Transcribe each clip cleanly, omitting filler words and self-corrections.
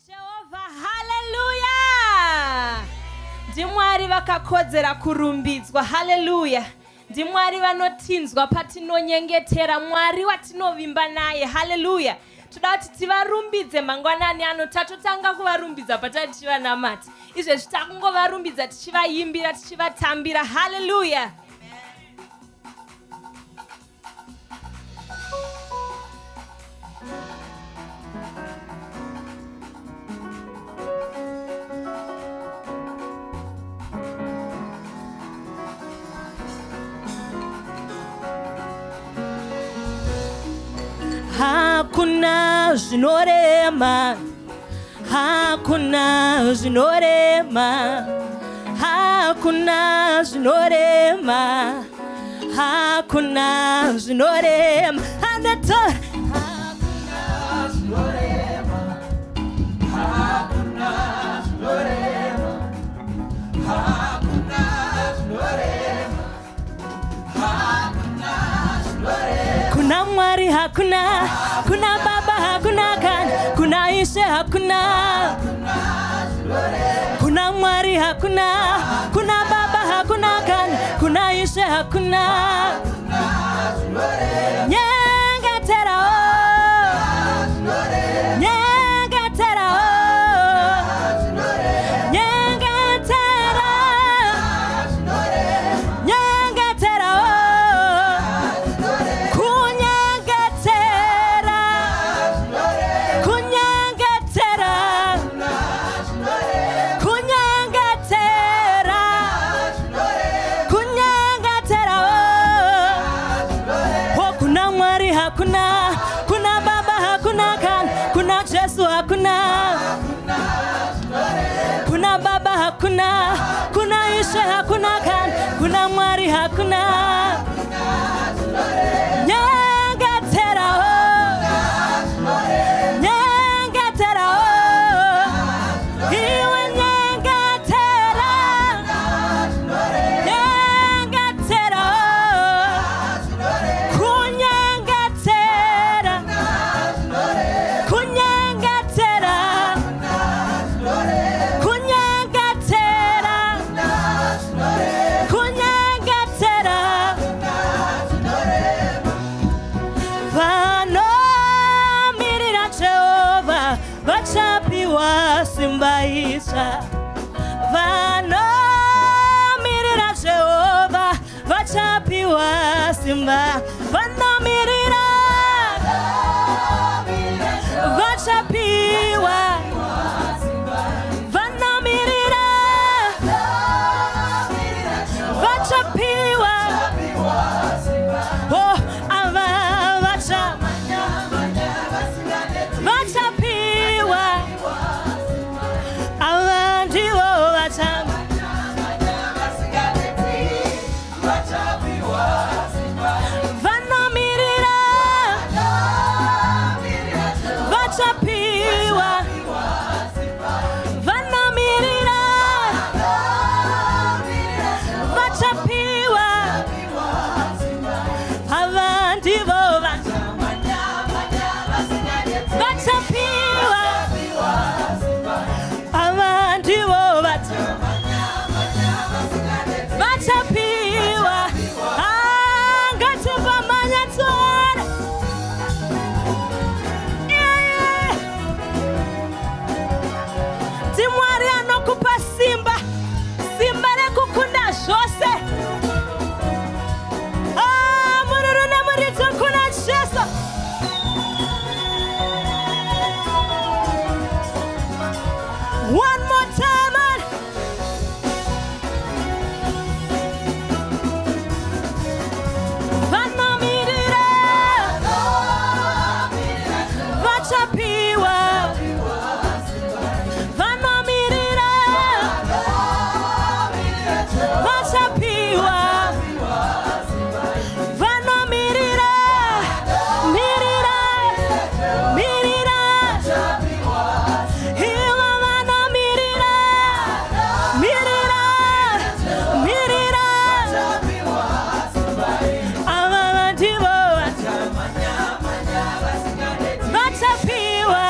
Jehova, haleluya. Ndimwari vakakodzera kurumbizwa, haleluya. Ndimwari vanotinzwa patinonyengetera, Mwari watinovimba naye, haleluya. Toda kuti tivarumbidze mangwanani ano. Tatotanga kuvarumbidza patati tichivanamata. Izvezvi takungovarumbidza tichivayimbira, tichivatambira, haleluya. Hakuna zvinorema, hakuna zvinorema, hakuna zvinorema, hakuna zvinorema. Hakuna zvinorema, hakuna zvinorema, hakuna zvinorema, hakuna zvinorema. Kuna Mwari hakuna, kuna Baba hakuna kan, kuna Ishe hakuna, kuna Mwari hakuna, kuna Baba hakuna kan, kuna Ishe hakuna. Nyengetera o, nyengetera o, nyengetera, nyengetera o, kunyengetera, kunyengetera, kunyengetera, kunyengetera o. Kuna Mwari hakuna, kuna Baba hakuna kan, kuna Yesu hakuna, kuna Baba hakuna, kuna Ishe hakuna kan, kuna Mwari hakuna. Nyengetera o, nyengetera o, iwe nyengetera, nyengetera o, kunyengetera, kunyengetera, kunyengetera, kunyengetera. Vanomirira Jehova vachapiwa simba itsva. Vanomirira Jehova vachapiwa simba. Vanomirira vachapiwa, vanomirira vachapiwa. Oh, ava vachapiwa, ava ndivo vanomirira vachapiwa, vanomirira vachapiwa, ava ndivo vachapiwa, ava ndivo vachapiwa. Ngativamanya tsora, Mwari anokupa simba, simba rekukunda zvose. Mururu nemuridzo kuna Jesu. One more time on. Vanomirira vachapiwa, vanomirira vachapiwa, vanomirira, mirira, mirira, iva vanomirira, mirira, mirira, ava vandivo vachapiwa.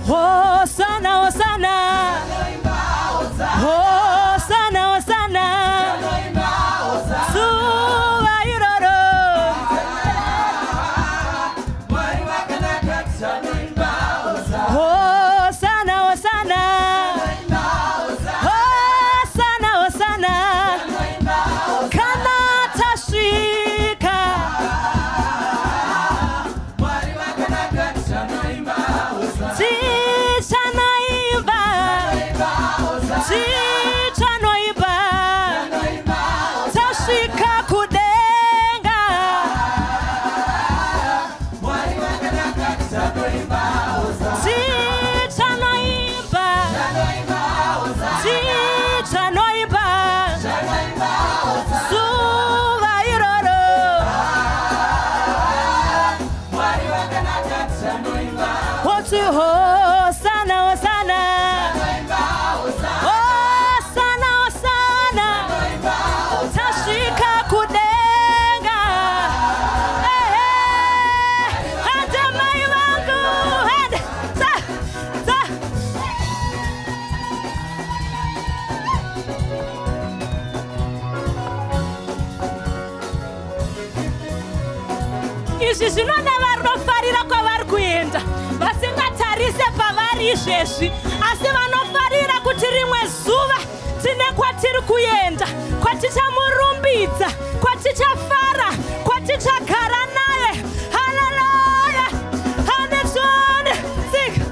Hosana, hosana. Hosana, hosana. Suwa iroro. Hosana, hosana. Hosana, hosana. Kana tashika. Hosana, hosana. Hosana, hosana. Tashika kudenga. Hata mai wangu. Izvi zvinoda vanofarira kwavari kuenda, vasingatarise pavari izvezvi, asi vanofarira kuti rimwe zuva tine kwatiri kuenda, kwatichamurumbidza, kwatichafara, kwatichagara naye. Haleluya! Handitsone! Tsika!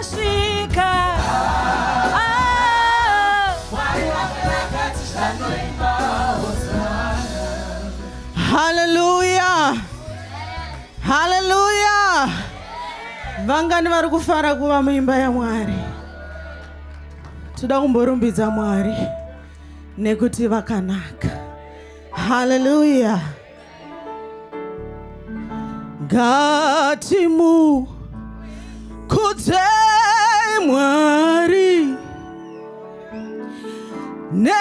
Tsika! Hallelujah. Hallelujah. Vangani vari kufara kuva muimba yaMwari. Toda kumborumbidza Mwari nekuti vakanaka. Hallelujah. Ngatimukudze Mwari nemoyo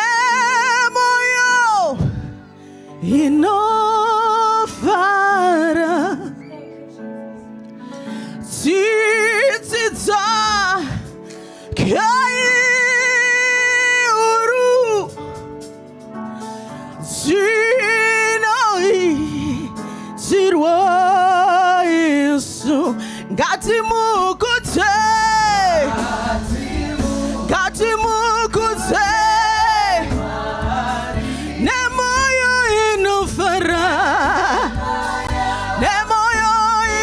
inofara, tsitsi dzake huru dzinoitirwa Yesu. Ngatimukudze, ngatimukudze nemoyo inofara, nemoyo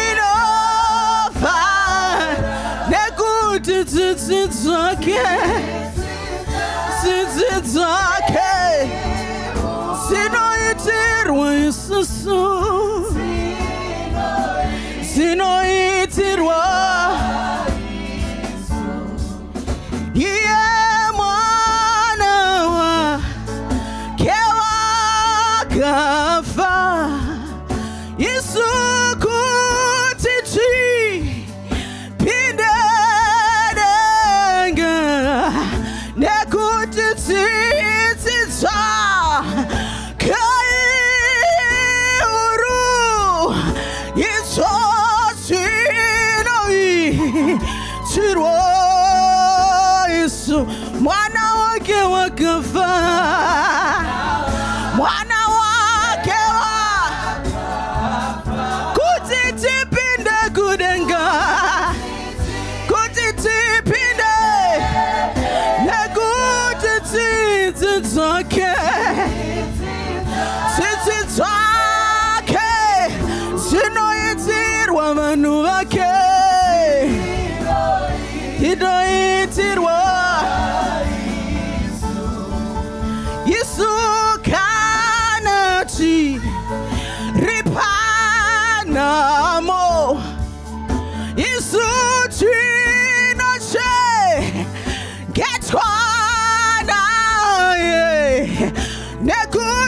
inofara, nekuti tsitsi dzake dzinoitirwa isusu, dzinoitirwa iye mwana wake wakafa, Yesu kuti tipinde denga, nekuti tsitsi dzake huru idzo dzinoitirwa Yesu. Mwana wake wakafa, mwana wake wakafa,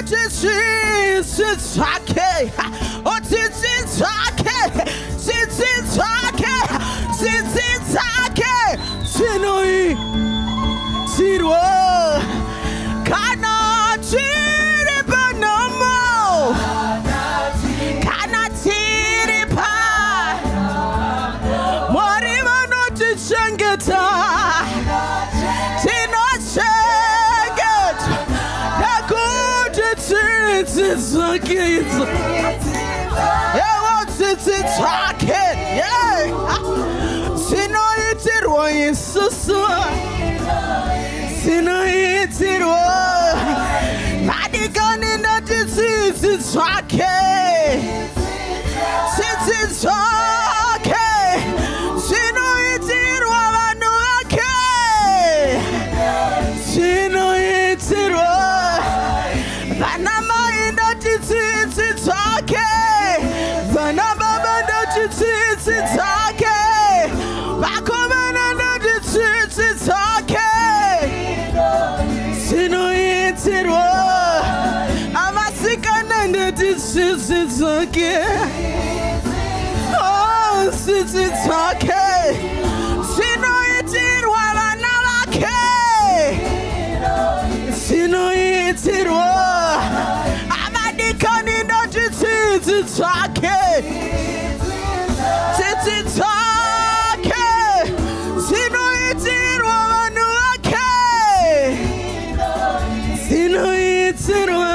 tsitsi tsake, oh tsitsi tsake, tsitsi tsake, tsitsi tsake, sinoi sirwa kana chiripa nomo, kana chiripa mwari vanotichengeta, tinochengeta nekuti tsitsi tsake, ewo tsitsi tsake, sinoitirwa isusu, sinoitirwa madikani ndati tsitsi tsake, tsitsi tsake, sinoitirwa vanhu vake, sinoitirwa vana mai ndati tsitsi tsake, vana baba ndati tsitsi tsake, vakomana ndati tsitsi tsake, sinoitirwa avasikana ndati tsitsi tsake, oh tsitsi tsake, sinoitirwa vana vake, sinoitirwa amadikani ndati tsitsi tsake, tsitsi tsake, sinoitirwa vanhu vake, sinoitirwa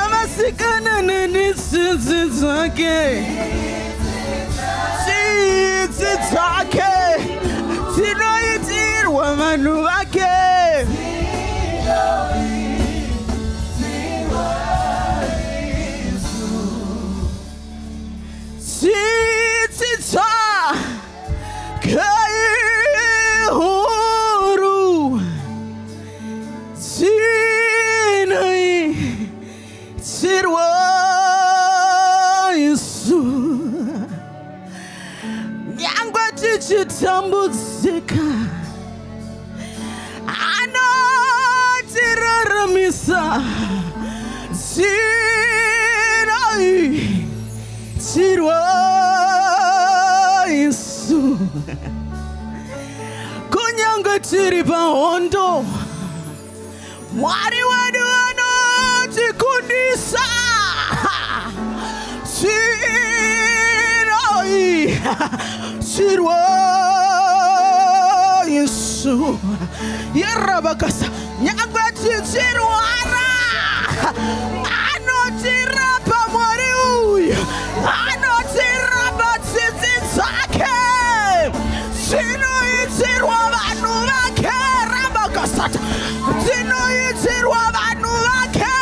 avasikana ndati tsitsi tsake, tsitsi tsake, sinoitirwa vanhu vake. Tsitsi tsake huru, sinoitirwa Yesu, nyangwe tichitambudzika anotiraramisa, sinoitirwa Yesu, kunyangwe tiri pahondo Mwari wedu anotikundisa, sirwa Yesu, yerabakasa nyangwe tichirwara anotirapa Mwari uyu, anotirapa tsitsi tsake, zvinoitirwa vanhu vake, rabakasata, zvinoitirwa vanhu vake,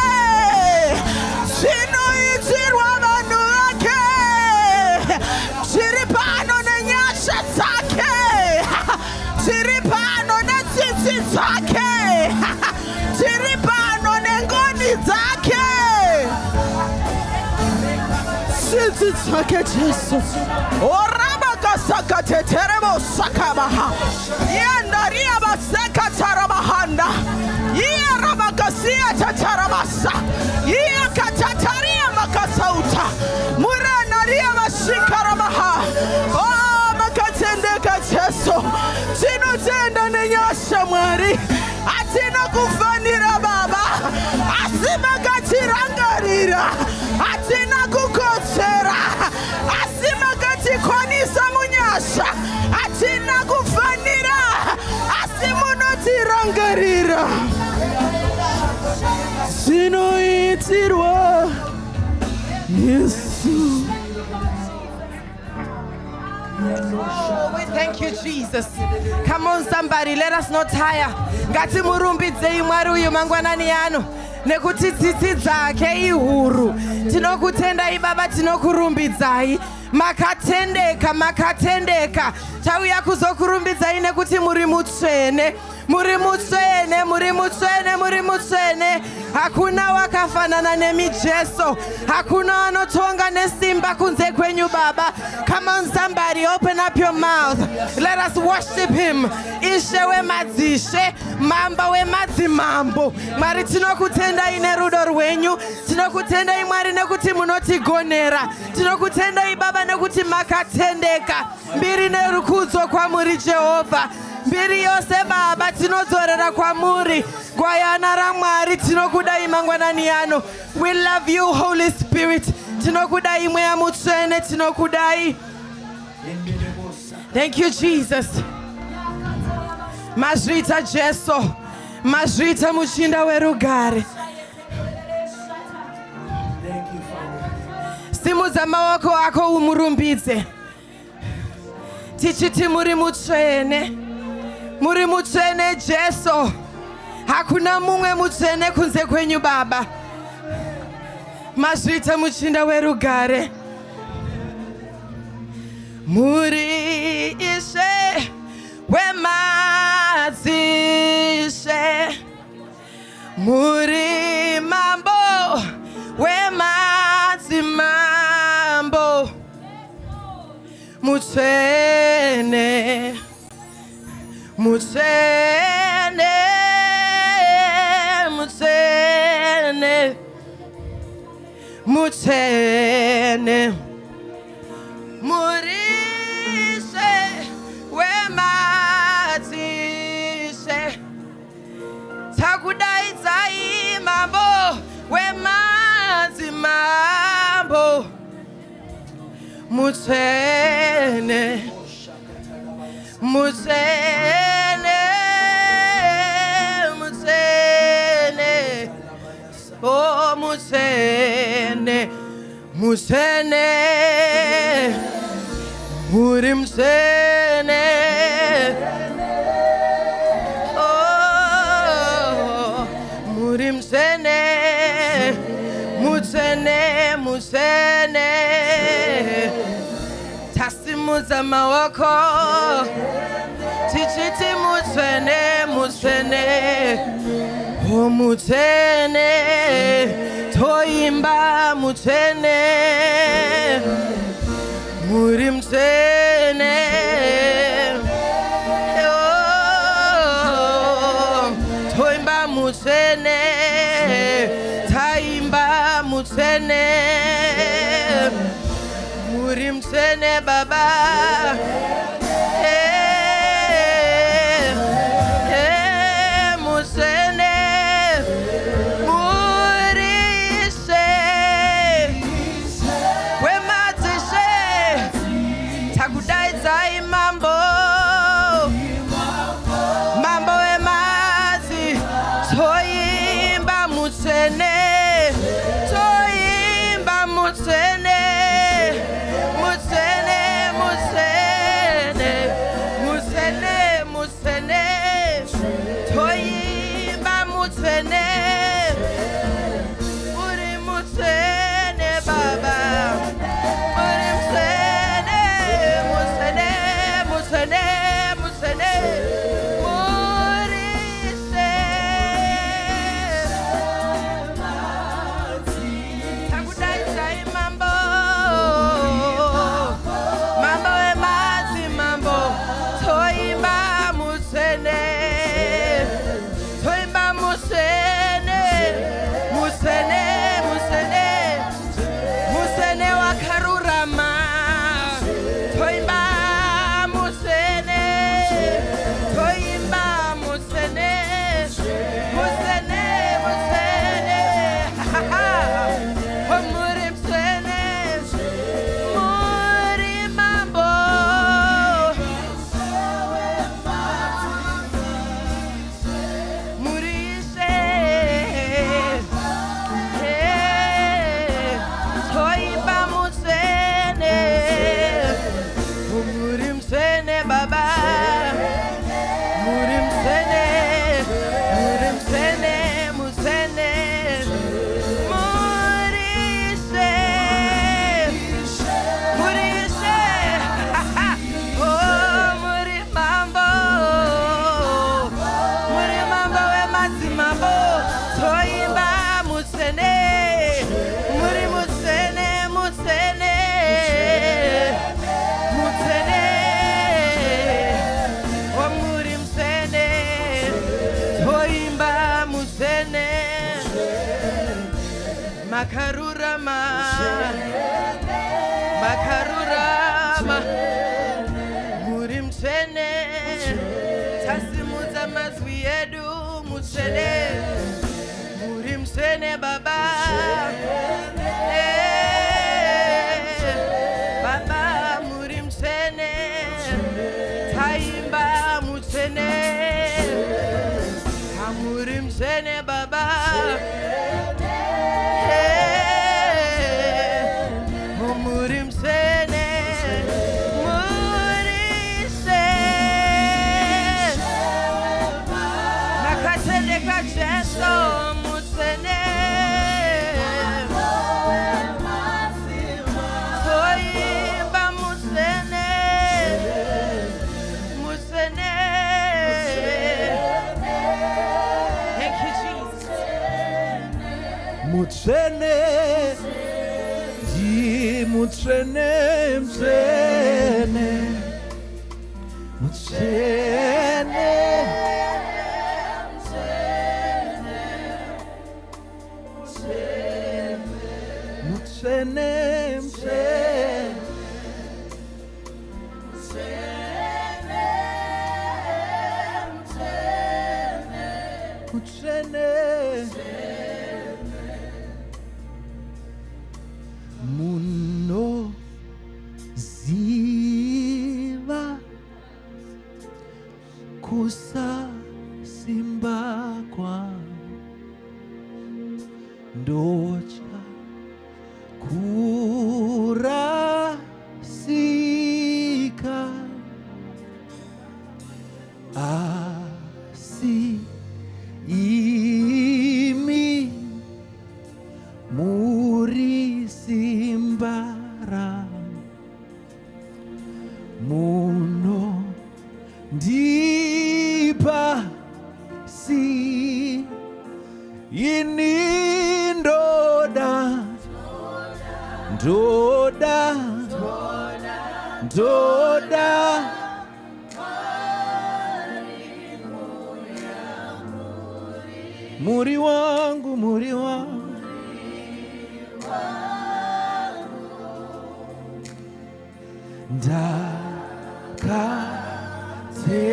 zvinoitirwa vanhu vake, zviri pano nenyasha dzake, zviri pano netsitsi dzake, zviri pano nengoni dzake, tsitsi dzake Jesu, orabakasakateterebo sakabaha, yendaria baseka tarabahanda, yerabakasia tatarabasa, yekatataria makasauta, murenaria bashikarabaha, oh makatendeka Jesu, tinotenda nenyasha Mwari, atina kufanira Baba, asimakachirangarira, atina kukotsera, asimakachikwanisa munyasha, atina kufanira, asimunotirangarira, zvinoitirwa Yesu. Oh, we thank you, Jesus. Come on, somebody, let us not tire. Ngati murumbidzei Mwari uyu mangwanani ano, nekuti tsitsi dzake ihuru. Tinokutendai Baba, tinokurumbidzai. Makatendeka, makatendeka. Tauya kuzokurumbidzai nekuti muri mutsvene. muri mutsvene, muri mutsvene, muri mutsvene. Hakuna wakafanana nemi Jesu. Hakuna anotonga nesimba kunze kwenyu Baba. Come on somebody, open up your mouth. Let us worship him. Ishe we madzishe, mamba we madzimambo. Mwari tinokutenda ine rudo rwenyu. Tinokutenda Mwari nekuti munotigonera. Tinokutenda Baba nekuti makatendeka. Mbiri nerukudzo kwamuri Jehovha. Mbiri yose Baba tinodzorera kwamuri. Gwayana raMwari tinokudai mangwanani ano. We love you Holy Spirit. Tinokudai mweya mutsvene tinokudai. Thank you Jesus. Mazvita Jesu. Mazvita muchinda werugare. Simudza maoko ako umurumbidze. Tichiti muri mutsvene. Muri mutsvene Jesu. Hakuna mumwe mutsvene kunze kwenyu Baba. Mazvita muchinda werugare. Muri Ishe wemadzishe. Muri mambo wemadzimambo. Mutsvene, mutsvene, mutsvene, mutsvene. Muri Ishe wemadzishe. Takudaidzai mambo wemadzimambo. Mutsvene, mutsvene, mutsvene. Oh mutsvene, mutsvene. Muri mutsvene. Oh muri mutsvene. Mutsvene, mutsvene. Tasimudza maoko. Tichiti mutsvene, mutsvene. Oh mutsvene. Toimba mutsvene. Muri mutsvene. Oh toimba mutsvene. Taimba mutsvene. Muri mutsvene Baba. Mutsvene. Muri Ishe wemadzishe. Takudaidzai mambo. Mambo wemadzi. Toimba mutsvene. Toimba mutsvene. Mutsvene, mutsvene. makarurama makarurama muri mtsene tasimudza mazwi edu mutsene muri mtsene baba baba muri mtsene taimba mutsene muri mtsene baba Mutsene, di mutsene, mutsene, mutsene, mutsene, mutsene, muno ziva kusa simba kwa ndocha kurasika asi imi muri simbara muno ndipa si ini ndoda ndoda ndoda muri wangu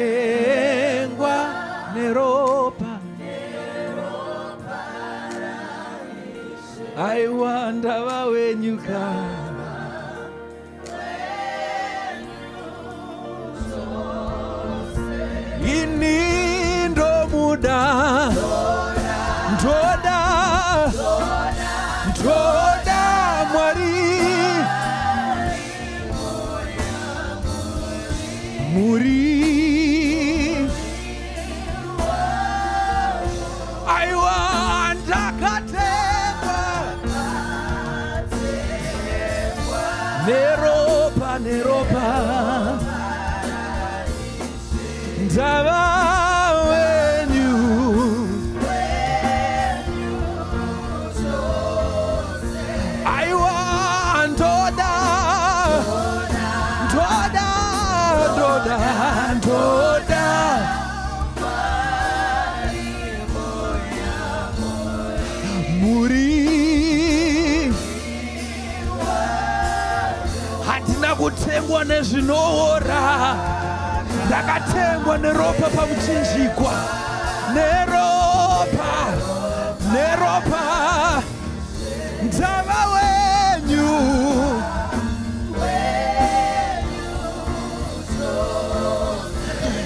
ndakatengwa neropa aiwa ndava wenyuka ini ndomuda ndoda mwari muri aiwa ndakatemba neropa ndava wenyu aiwa ndoda muri hatina kutengwa nezvinoora ndakatengwa neropa pamuchinjikwa neropa ndava wenyu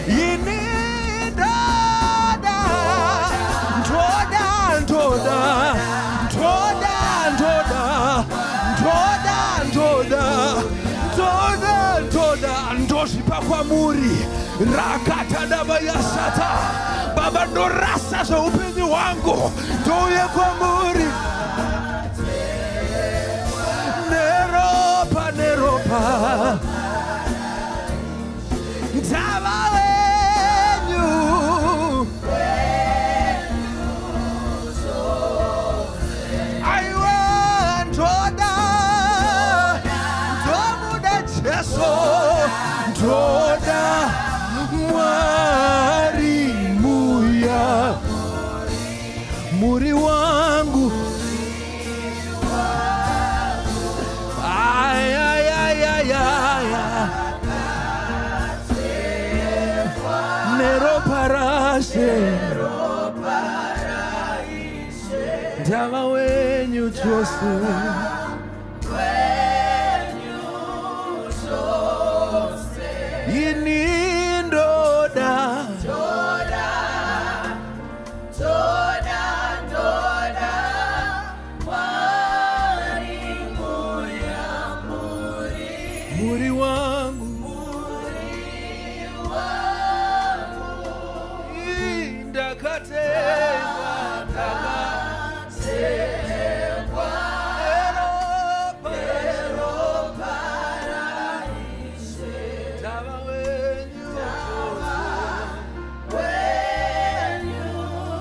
ini ndoda ndozvipa kwamuri rakatadava yasata baba ndorasa zveupenyu hwangu ndouye kwamuri neropa ndava wenyu aiwa ndoda ndomuda Jesu ndoda mwari muya muri wangu Tava wenyu chose. Ini ndoda. Muri wangu.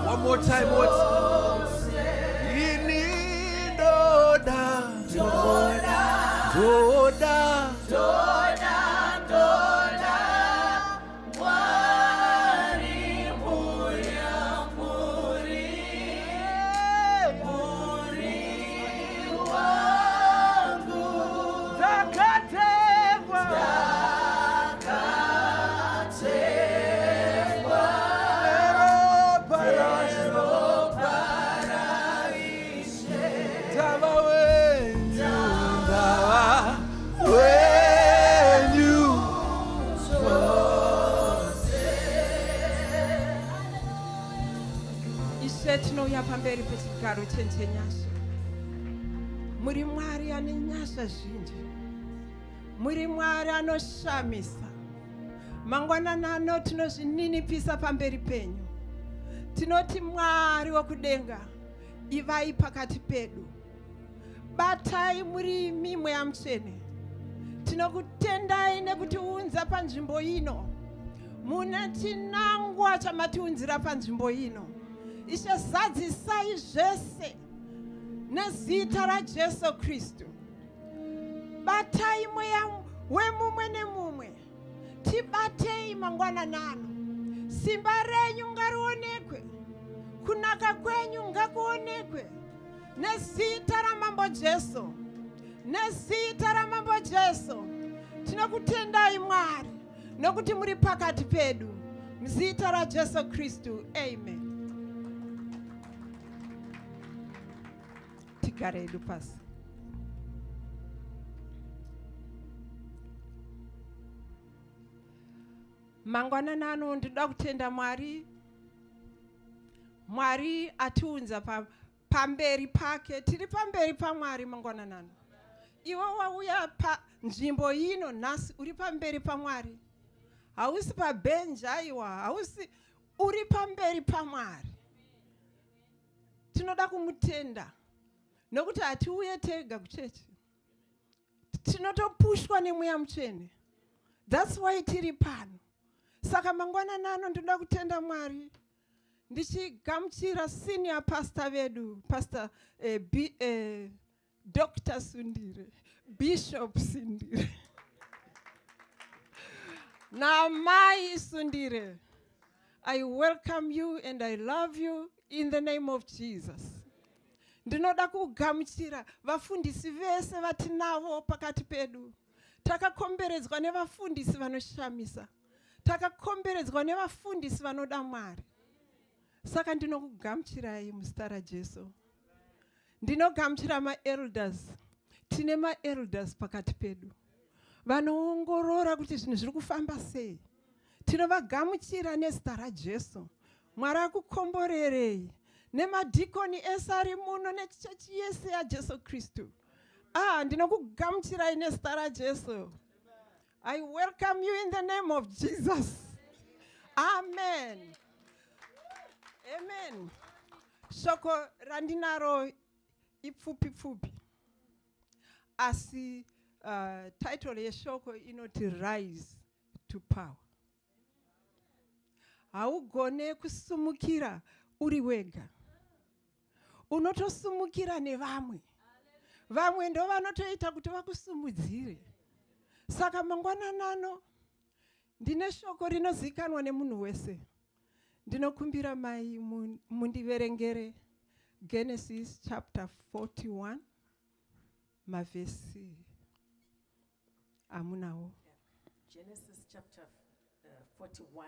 One more time, what? Ini doda, doda, doda, doda, doda, wari muya muri, muri wangu, takatewa, takatewa, paraishe, tava wenyu, tava wenyu chose. Ishe tinouya pamberi pechigaro chenjenyasha. Muri Mwari ane nyasha zhinji. Muri Mwari anoshamisa. Mangwanani ano tinozvininipisa pamberi penyu. Tinoti Mwari wokudenga, ivai pakati pedu. Batai muri Mweya Mutsvene. Tinokutendai nekutiunza panzvimbo ino. Muna chinangwa chamatiunzira panzvimbo ino. Ishe zadzisai zvese nezita raJesu Kristu. Batai mweya wemumwe nemumwe. Tibatei mangwanani ano. Simba renyu ngarionekwe. Kunaka kwenyu ngakuonekwe. Nezita ramambo Jesu. Nezita ramambo Jesu. Tinokutendai Mwari nokuti muri pakati pedu. Mzita raJesu Kristu. Amen. Tigare edu pasi. Mangwanani ano ndinoda kutenda Mwari. Mwari atiunza pamberi pake. Tiri pamberi paMwari mangwanani ano. Iwe wauya panzvimbo ino nhasi uri pamberi paMwari. Hausi pabhenji aiwa, hausi, uri pamberi paMwari. Tinoda kumutenda nokuti hatiuye tega kuchechi. Tinotopushwa neMweya Mutsvene. That's why tiri pano. Saka mangwanani ano ndinoda kutenda Mwari. Ndichigamuchira senior pastor vedu, Pastor Dr. Sundire, Bishop Sundire. Namai Sundire, I welcome you and I love you in the name of Jesus. Ndinoda kugamuchira vafundisi vese vatinavo pakati pedu. Takakomberedzwa nevafundisi vanoshamisa. Takakomberedzwa nevafundisi vanoda Mwari. Saka ndinokugamuchirai muzita raJesu. Ndinogamuchira ma-elders. Tine ma-elders pakati pedu. Vanoongorora kuti zvinhu zviri kufamba sei. Tinovagamuchira nezita raJesu. Mwari akukomborerei. Nemadhikoni ese ari muno nechechi yese yaJesu Kristu. Ndinokugamuchirai nezita raJesu. I welcome you in the name of Jesus. Amen. Amen. Shoko randinaro ipfupi pfupi. Asi title yeshoko inoti rise to power. Haugone kusumukira uri wega. Unotosumukira nevamwe. Vamwe ndo vanotoita kuti vakusumudzire. Saka mangwanani ano ndine shoko rinozikanwa nemunhu wese. Ndinokumbira mai mundiverengere Genesis chapter 41 mavesi amunawo. Genesis chapter 41.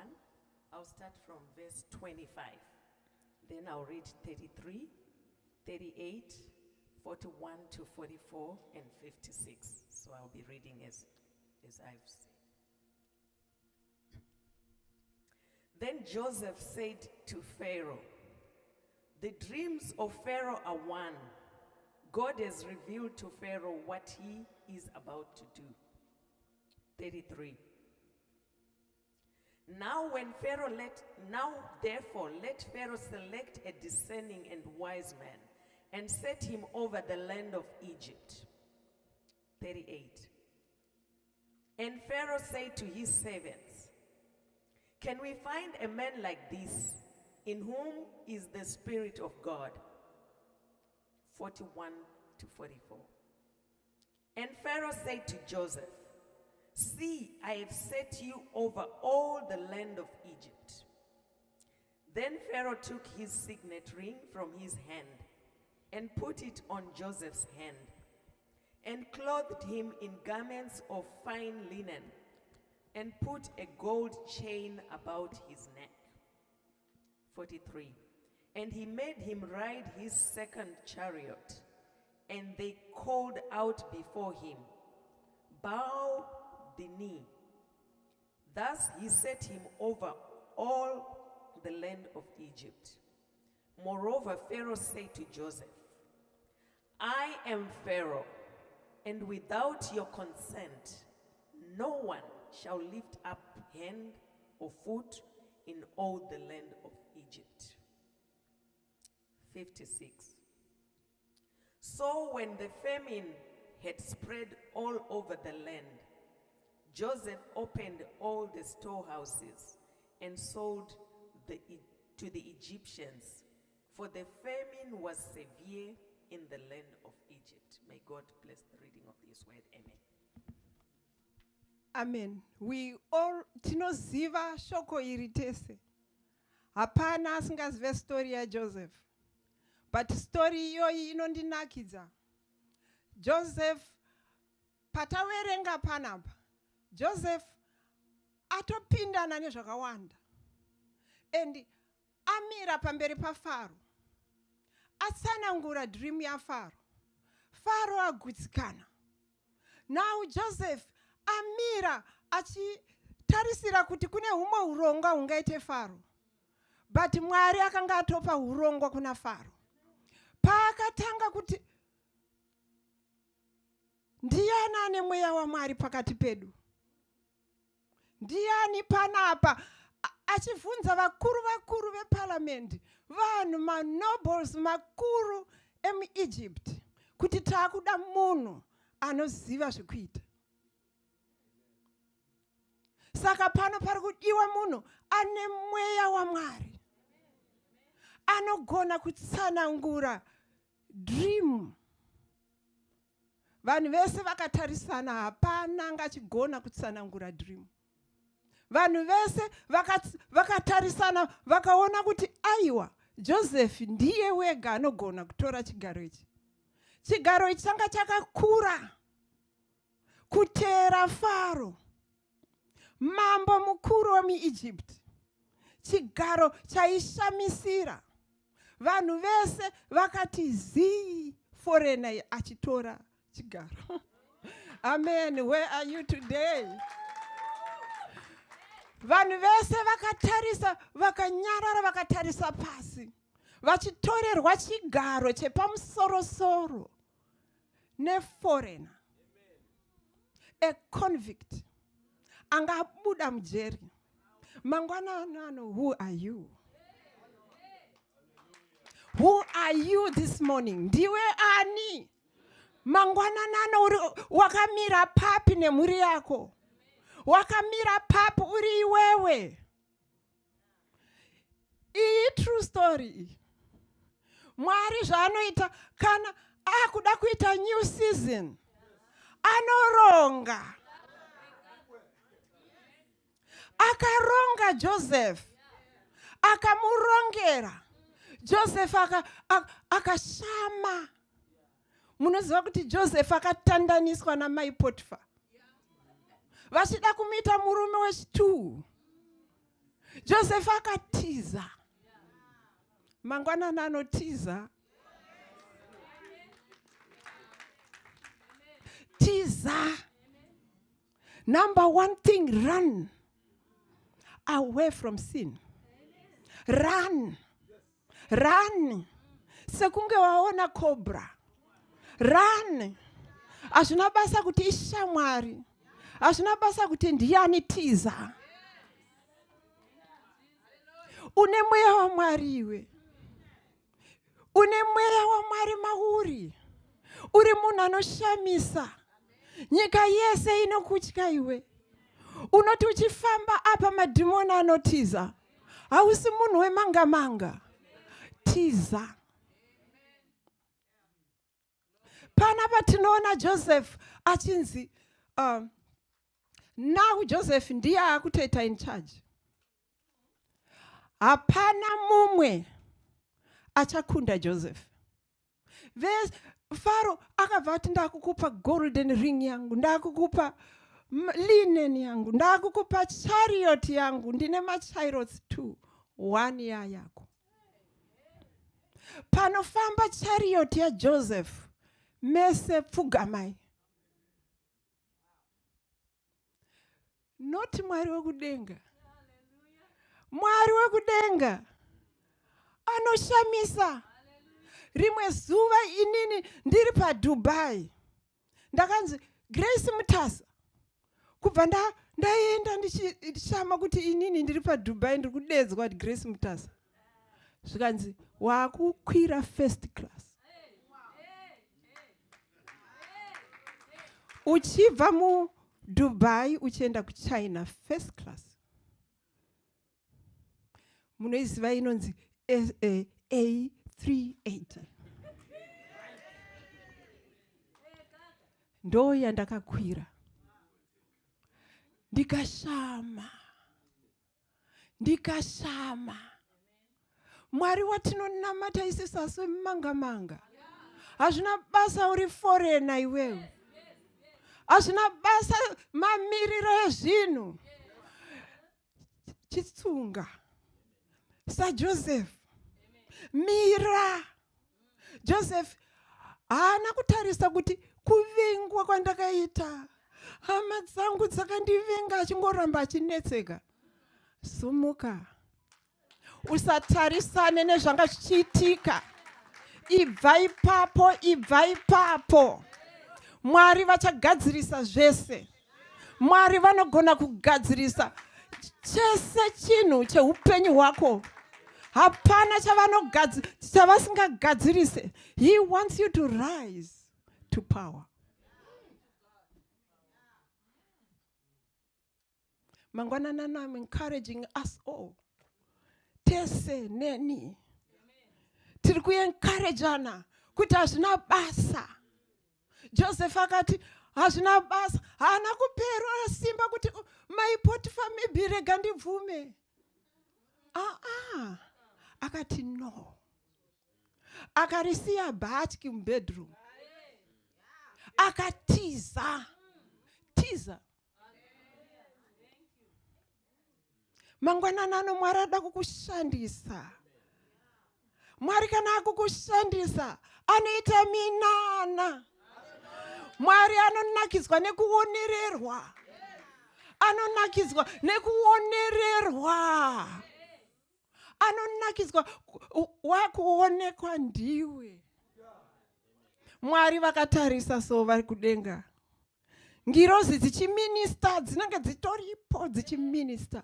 I'll start from verse 25. Then I'll read 33, 38, 41 to 44, and 56. So I'll be reading as I've said. Then Joseph said to Pharaoh, "The dreams of Pharaoh are one. God has revealed to Pharaoh what he is about to do." 33. Now therefore let Pharaoh select a discerning and wise man and set him over the land of Egypt. 38. And Pharaoh said to his servants, "Can we find a man like this, in whom is the Spirit of God?" 41 to 44. And Pharaoh said to Joseph, "See, I have set you over all the land of Egypt." Then Pharaoh took his signet ring from his hand and put it on Joseph's hand, and clothed him in garments of fine linen, and put a gold chain about his neck. 43. And he made him ride his second chariot, and they called out before him, "Bow the knee." Thus he set him over all the land of Egypt. Moreover, Pharaoh said to Joseph, "I am Pharaoh, and without your consent, no one shall lift up hand or foot in all the land of Egypt." 56. So when the famine had spread all over the land, Joseph opened all the storehouses and sold to the Egyptians, for the famine was severe in the land of Egypt. May God bless the reading of this word. Amen. Amen. We all tinoziva shoko iri tese. Hapana asingazive story ya Joseph. But story iyoyi inondinakidza. Joseph patawerenga panapa. Joseph atopindana nezvakawanda. And amira pamberi paFaro. Atsanangura dream ya Faro. Faro agutsikana. Now Joseph amira achitarisira kuti kune humwe uronga hungaite Faro. But Mwari akanga atopa urongo kuna Faro. Paakatanga kuti ndiani ane mweya waMwari pakati pedu. Ndiani panapa achivunza vakuru veparliament, vanhu manobles makuru emuEgypt, kuti taakuda munhu anoziva zvekuita. Saka pano pari kudiwa munhu ane mweya waMwari, anogona kutsanangura dream. Vanhu vese vakatarisana, hapana angachigona kutsanangura dream. Vanhu vese vakatarisana vakaona kuti aiwa, Joseph ndiye wega anogona kutora chigaro ichi. Chigaro ichi changa chakakura kuteera Faro, mambo mukuru wemuEgypt. Chigaro chaishamisira. Vanhu vese vakati zii, foreigner achitora chigaro. Amen. Where are you today? Vanhu vese vakatarisa, vakanyarara, vakatarisa pasi, vachitorerwa chigaro chepamusoro-soro neforeigner, a convict, angabuda mujeri. Mangwanano, who are you? Who are you this morning? Ndiwe ani? Mangwanano wakamira papi nemhuri yako. Wakamira papi uri iwewe. Iyi true story. Mwari zvaanoita kana akuda kuita new season, anoronga. Akaronga Joseph, akamurongera. Joseph akashama. Munoziva kuti Joseph akatandaniswa namai Potifa. Vachida kumuita murume wechitu. Joseph akatiza. Mangwanana anotiza. Number one thing, run away from sin. Run. Run. Sekunge waona cobra. Run. Hazvina basa kuti ishamwari. Hazvina basa kuti ndiani tiza. Une mweya wa Mwari iwe. Une mweya wa Mwari mauri. Uri munhu anoshamisa. Nyika yese inokutya iwe. Unoti uchifamba apa madhimoni anotiza. Hausi munhu wemanga manga. Tiza. Panapa tinoona Joseph achinzi now Joseph ndiye akutoita in charge. Hapana mumwe achakunda Joseph. Pharaoh akabva ati ndakukupa golden ring yangu, ndakukupa linen yangu, ndakukupa chariot yangu, ndine machariots 2, 1 yako. Panofamba chariot ya Joseph, mese pfugamai. Not Mwari wekudenga. Mwari wekudenga anoshamisa. Rimwe zuva inini ndiri paDubai. Ndakanzi Grace Mutasa. Kubva ndaenda ndichishama kuti inini ndiri paDubai ndiri kudedzwa kuti Grace Mutasa. Zvikanzi wakukwira first class. Uchibva muDubai uchienda kuChina first class. Munoiziva inonzi A380. Ndo yandakakwira. Ndikashama. Mwari watinonamata isi saso manga. Hazvina basa uri foreigner iwewe. Hazvina basa mamiriro ezvinhu. Chitsunga. Sa Joseph. Mira. Joseph haana kutarisa kuti kuvengwa kwandakaita. Hama dzangu dzakandivenga achingoramba achinetseka. Sumuka. Usatarisane nezvanga zvichiitika. Ibva ipapo. Mwari vachagadzirisa zvese. Mwari vanogona kugadzirisa chese chinhu cheupenyu hwako. Hapana chavasingagadzirise. He wants you to rise to power. Mangwanana, I'm encouraging us all. Tese neni. Tiri kuencourageana kuti hazvina basa. Joseph akati hazvina basa. Haana kupera simba kuti my Potiphar maybe rega ndibvume. Akati no. Akarisiya bhatyi mubedroom. Akatiza. Mangwanana Mwari ada kukushandisa. Mwari kana akukushandisa anoita minana. Mwari anonakidzwa nekuonererwa. Anonakidzwa wakuonekwa ndiwe. Mwari vakatarisa so vari kudenga. Ngirozi dzichiminista dzinenge dzitoripo dzichiminista.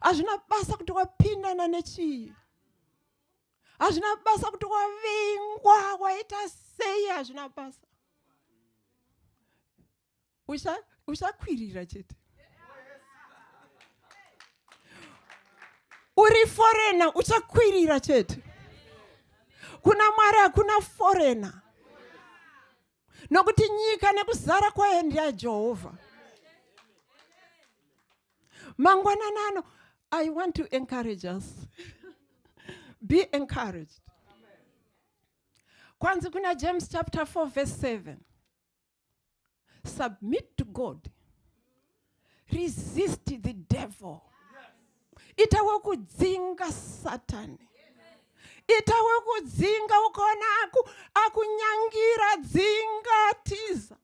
Hazvina basa kuti wapindana nechii. Hazvina basa kuti wavengwa waita sei. Hazvina basa. Uchakwirira chete. Uri foreigner uchakwirira chete. Kuna Mwari hakuna foreigner. Nokuti nyika nekuzara kwayo ndiyaJehovha. Mangwananano, I want to encourage us. Be encouraged. Kwanza kuna James chapter 4 verse 7. Submit to God. Resist the devil. Itawe kudzinga Satani. Itawe kudzinga ukaona akunyangira dzinga tiza.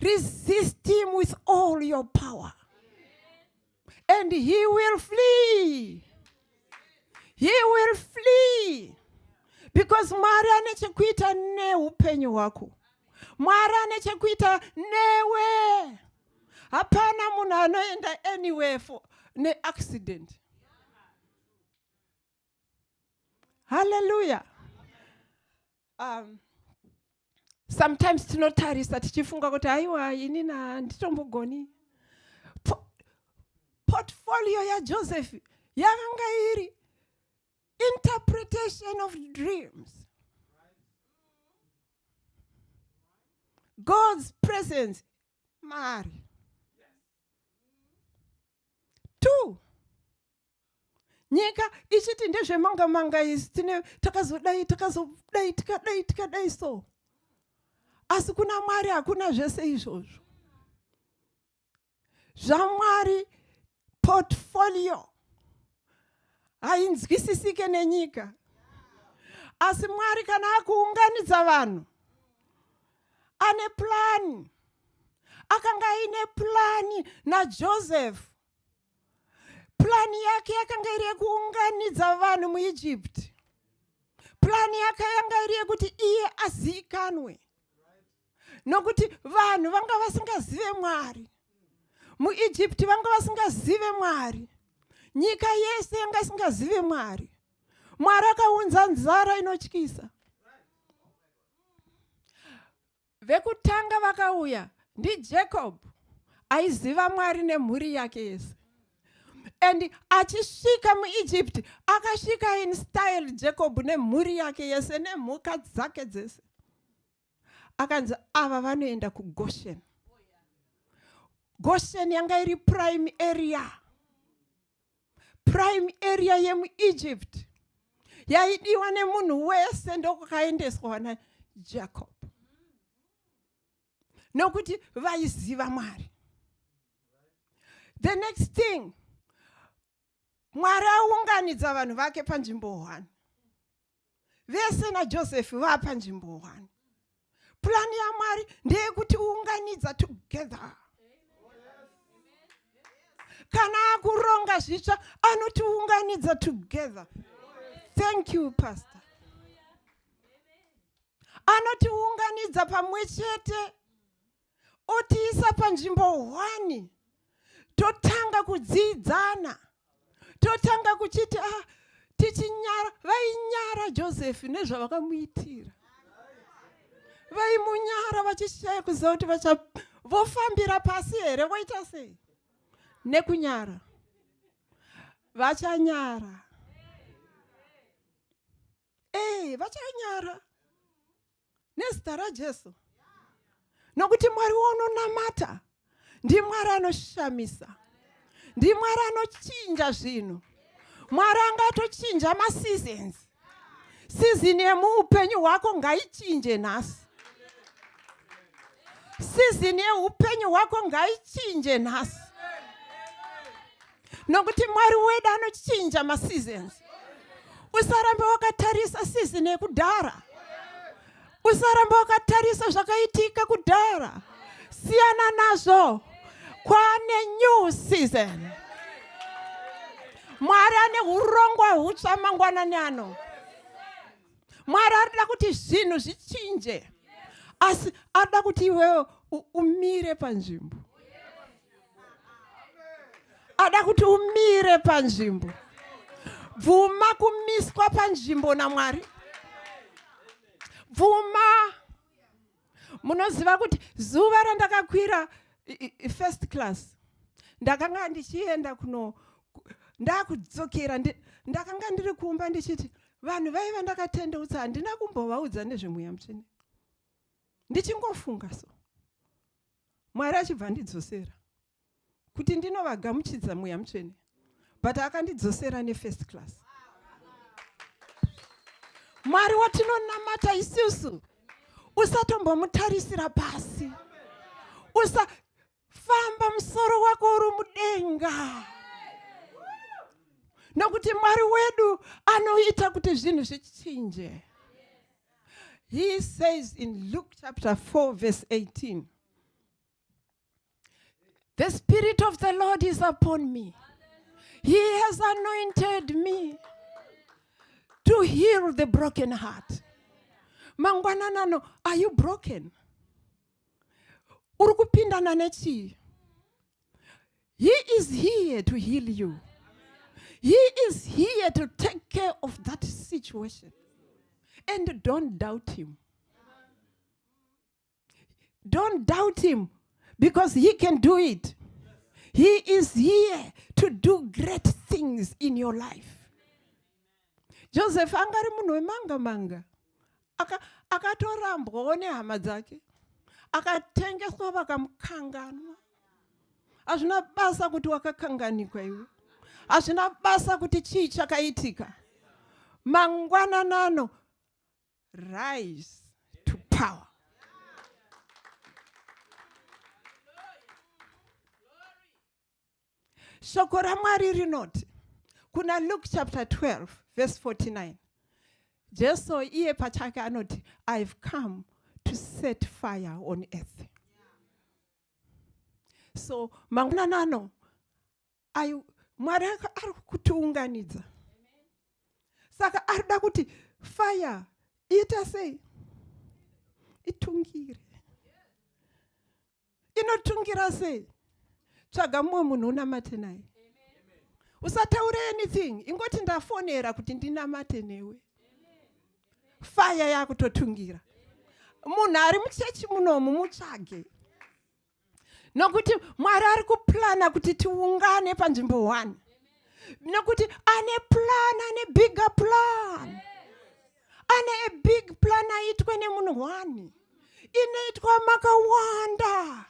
resist him with all your power. And he will flee. He will flee. Because Mwari ane chekuita neupenyu hwako. Mwari ane chekuita newe. Hapana munhu anoenda anywhere for ne accident. Hallelujah. Sometimes tinotarisa tichifunga kuti aiwa inina nditombogoni. Portfolio ya Joseph yakanga iri interpretation of dreams. God's presence. Mari. 2. Nyika ichiti ndezvemanga manga isi tine takazodai tikadai so. Asi kuna Mwari hakuna zvese izvozvo. ZvaMwari portfolio hainzwisisike nenyika. Asi Mwari kana akuunganidza vanhu ane plani. Akanga aine plani naJoseph. Plani yake yakanga iri yekuunganidza vanhu muEgypt. Plani yake yakanga iri yekuti iye azikanwe. Nokuti vanhu vanga vasingazive Mwari. MuEgypt vanga vasingazive Mwari. Nyika yese yanga isingazive Mwari. Mwari akaunza nzara inotyisa. Vekutanga vakauya ndiJacob aiziva Mwari nemhuri yake yese. And achisvika muEgypt akasvika in style Jacob nemhuri yake yese nemhuka dzake dzese. Akanzi ava vanoenda kuGoshen. Goshen yanga iri prime area. Prime area yemuEgypt. Yaidiwa nemunhu wese ndokwakaendeswa naJacob. Nokuti vaiziva Mwari. The next thing, Mwari aunganidza vanhu vake panzvimbo 1. Vese naJoseph vapanzvimbo 1. Plani yaMwari ndeyekuti uunganidza together. Kana akuronga zvitsva anotiunganidza together. Thank you, Pastor. Anotiunganidza pamwe chete. Otiisa panzvimbo 1. Totanga kudzidzana. Totanga kuchiti tichinyara. Vainyara Joseph nezvavakamuitira. Vaimunyara vachishaya kuziva kuti vofambira pasi here voita sei. Nekunyara. Vachanyara. Vachanyara. Nezita raJesu. Nokuti Mwari unonamata. Ndi Mwari anoshamisa. Ndi Mwari anochinja zvinhu. Mwari angatochinja maseasons. Season yemuupenyu hwako ngaichinje nhasi. Season yeupenyu hwako ngaichinje nhasi. Nokuti Mwari wedu anochinja maseasons. Usarambe wakatarisa season yekudhara. Usarambe wakatarisa zvakaitika kudhara. Siyana nazvo. Kwane new season. Mwari ane urongwa hutsva mangwanani ano. Mwari arida kuti zvinhu zvichinje. Asi arida kuti iwewe umire panzvimbo. Arida kuti umire panzvimbo. Bvuma kumiswa panzvimbo naMwari. Bvuma. Munoziva kuti zuva randakakwira first class. Ndakanga ndichienda ndakudzokera ndakanga ndiri kumba ndichiti vanhu vaiva ndakatendeutsa handina kumbovaudza nezvemweya mutsvene. Ndichingofunga so. Mwari achibva ndidzosera. Kuti ndinovagamuchidza mweya mutsvene. But akandidzosera nefirst class. Mwari watinonamata isusu. Usatombomutarisira pasi. Usafamba musoro wako uri mudenga. Nokuti Mwari wedu anoita kuti zvinhu zvichinje. He says in Luke chapter 4 verse 18. The Spirit of the Lord is upon me. He has anointed me to heal the broken heart. Mangwananano, are you broken? Urukupindana nechi. He is here to heal you. He is here to take care of that situation. And don't doubt him. Don't doubt him, because he can do it. He is here to do great things in your life. Joseph angari munhu wemanga-manga. Akatorambwa nehama dzake. Akatengeswa vakamukanganwa. Hazvina basa kuti wakakanganikwa iwe. Hazvina basa kuti chii chakaitika. Mangwananano, rise to power. Shoko ra Mwari rinoti kuna Luke chapter 12 verse 49. Jesu iye pachake anoti, I've come to set fire on earth. So mangwananano, Mwari ari kutiunganidza. Saka arida kuti fire ita sei? Itungire. Inotungira sei? Tsvaga mumwe munhu unamate naye. Usataure anything. Ingoti ndafonera kuti ndinamate newe. Fire yakutotungira. Munhu ari muchechi munomu mutsvage. Nokuti Mwari ari kuplana kuti tiungane panzvimbo 1. Nokuti ane plan, ane bigger plan. Ane a big plan aitwe nemunhu 1. Inoitwa makawanda.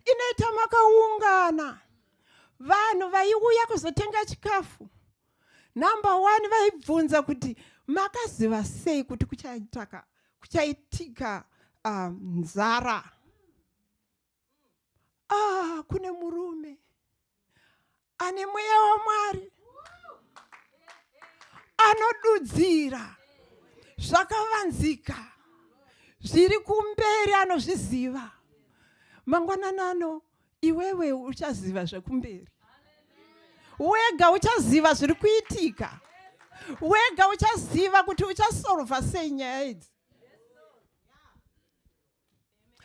Inoita makaungana. Vanhu vaiuya kuzotenga chikafu. Number 1 vaibvunza kuti makaziva sei kuti kuchaitika nzara. Kune murume ane mweya waMwari anodudzira zvakavanzika zviri kumberi, anozviziva. Mangwananano, iwewe uchaziva zvekumberi. Wega uchaziva zviri kuitika. Wega uchaziva kuti uchasolva sei nyaya idzi.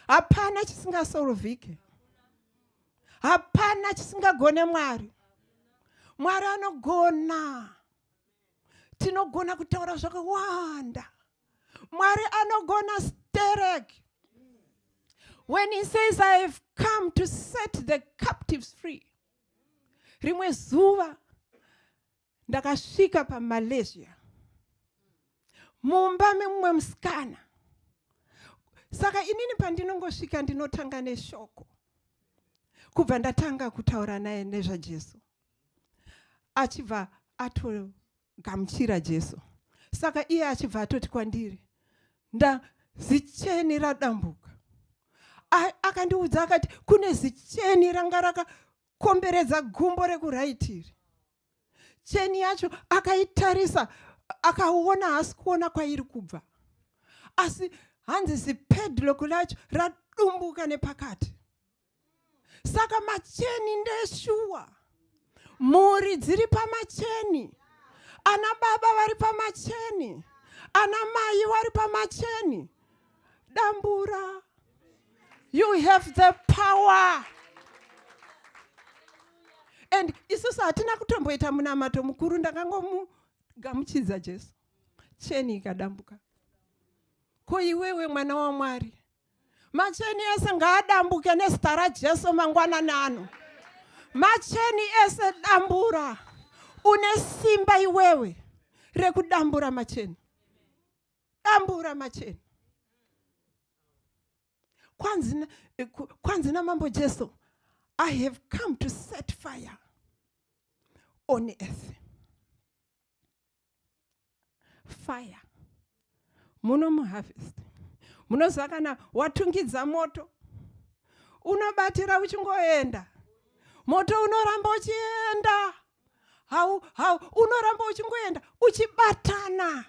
Hapana chisingasolvike. Hapana chisingagone Mwari. Mwari anogona. Tinogona kutaura zvakawanda. Mwari anogona stereki. When he says, I have come to set the captives free. Rimwe zuva ndakasvika paMalaysia. Mumba memumwe musikana. Saka inini pandinongosvika ndinotanga neshoko. Kubva ndatanga kutaura naye nezvaJesu. Achibva atogamuchira Jesu. Saka iye achibva atoti kwandiri, zicheni radambuka. Akandiudza akati kune zicheni ranga rakakomberedza gumbo rekuraitiri. Cheni yacho akaitarisa, akaona hasi kuona kwairi kubva. Asi hanzi zipedlock lacho radumbuka nepakati. Saka macheni ndeshuwa. Mhuri dziri pamacheni. Ana baba vari pamacheni. Ana mai vari pamacheni. Dambura. You have the power. And isusu hatina kutomboita munamato mukuru, ndakangomugamuchidza Jesu. Cheni ikadambuka. Ko iwewe mwana waMwari, macheni ese ngaadambuke nezita raJesu mangwananano. Macheni ese dambura. Une simba iwewe rekudambura macheni. Dambura macheni. Kwanzina mambo Jesu, I have come to set fire on earth. Fire. Muno muharvest. Muno zakana watungidza moto. Unobatira uchingoenda. Moto unoramba uchienda. Unoramba uchingoenda. Uchibatana.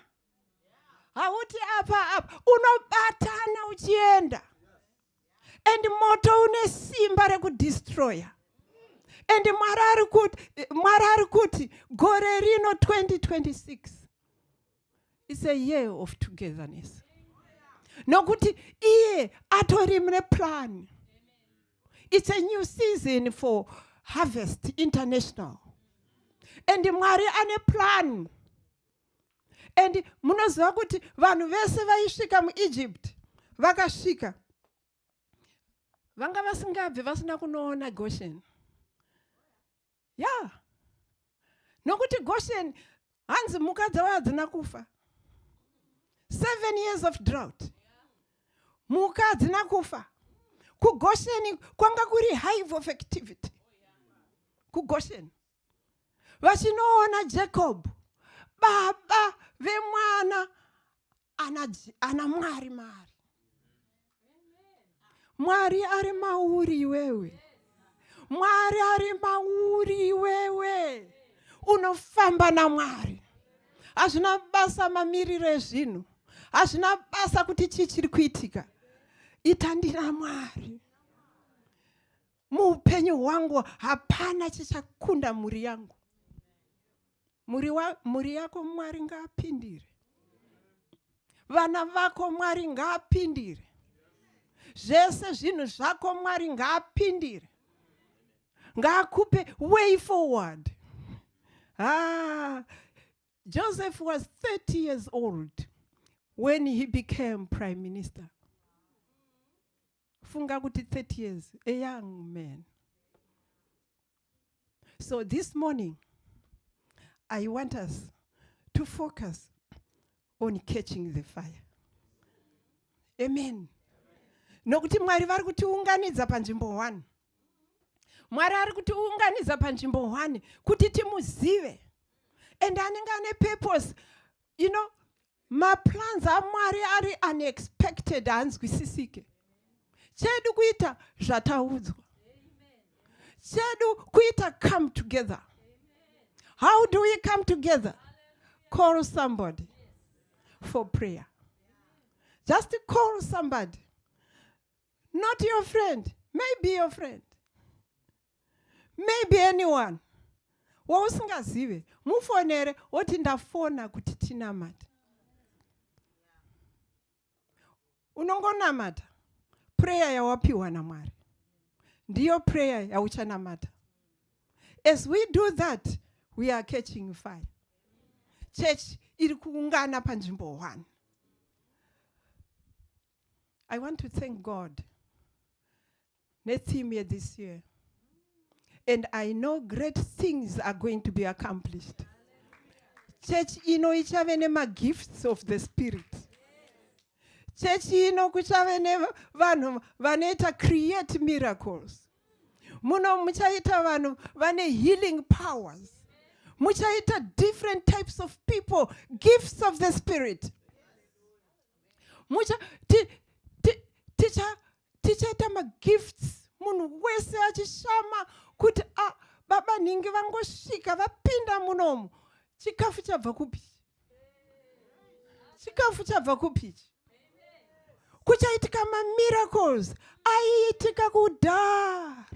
Hauti apa. Unobatana uchienda. And moto une simba rekudestroya. And Mwari ari kuti gore rino 2026 is a year of togetherness. Nokuti iye atori mune plan. It's a new season for Harvest International. And Mwari ane plan. And munoziva kuti vanhu vese vaisvika muEgypt vakasvika. Vanga vasingabve vasina kunoona Goshen. Yeah. Nokuti Goshen hanzi mhuka dzavo hadzina kufa. 7 years of drought. Mhuka hadzina kufa. KuGoshen kwanga kuri hive of activity. KuGoshen. Vachinoona Jacob, baba vemwana ana Mwari mari. Mwari ari mauri wewe. Mwari ari mauri wewe. Unofamba na Mwari. Hazvina basa mamiriro ezvinhu. Hazvina basa kuti chichiri kuitika. Itandira Mwari. Muupenyu hwangu hapana chichakunda muri yangu. Muri yako Mwari ngaapindire. Vana vako Mwari ngaapindire. Zvese zvinhu zvako Mwari ngaapindire. Ngaakupe way forward. Joseph was 30 years old when he became prime minister. Funga kuti 30 years, a young man. So this morning, I want us to focus on catching the fire. Amen. Nokuti Mwari vari kutiunganidza panzvimbo 1. Mwari ari kutiunganidza panzvimbo 1 kuti timuzive. And anenge ane purpose. You know, maplans aMwari ari unexpected, hanzwisisike. Chedu kuita zvataudzwa. Chedu kuita come together. How do we come together? Call somebody for prayer. Just call somebody. Not your friend. Maybe your friend. Maybe anyone. Wausingazive. Mufonere oti ndafona kuti tinamata. Unongonamata. Prayer yawapiwa na Mwari. Ndiyo prayer yauchanamata. As we do that, we are catching fire. Church iri kuungana panzvimbo 1. I want to thank God. Theme here this year. And I know great things are going to be accomplished. Church ichave nema gifts of the Spirit. Church kuchave vanhu vanoita create miracles. Muno muchaita vanhu vane healing powers. Muchaita different types of people, gifts of the Spirit. Tichaita ma gifts. Munhu wese achishama kuti baba ningi vangosvika vapinda munomu. Chikafu chabva kupi? Chikafu chabva kupi? Kuchaitika ma miracles. Aitika kudhara.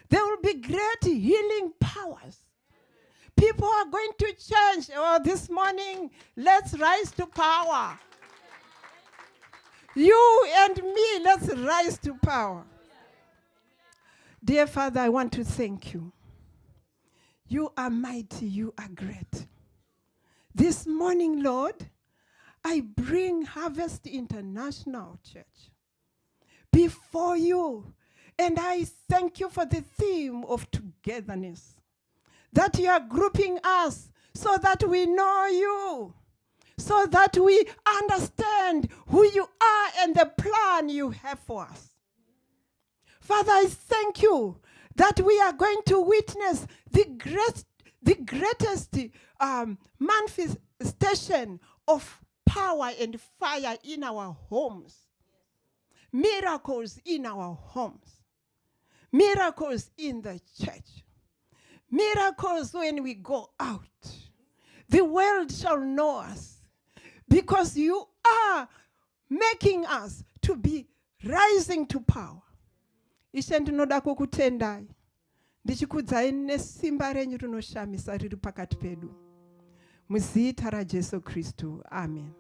There will be great healing powers. People are going to change. Oh, this morning, let's rise to power. You and me, let's rise to power. Dear Father, I want to thank you. You are mighty, you are great. This morning, Lord, I bring Harvest International Church before you. And I thank you for the theme of togetherness. That you are grouping us so that we know you. So that we understand who you are and the plan you have for us. Father, I thank you that we are going to witness the greatest manifestation of power and fire in our homes. Miracles in our homes. Miracles in the church. Miracles when we go out. The world shall know us because you are making us to be rising to power. Ishe ndinoda kukutendai. ndichikudzai nesimba renyu rinoshamisa riri pakati pedu, muzita raJesu Kristu, amen.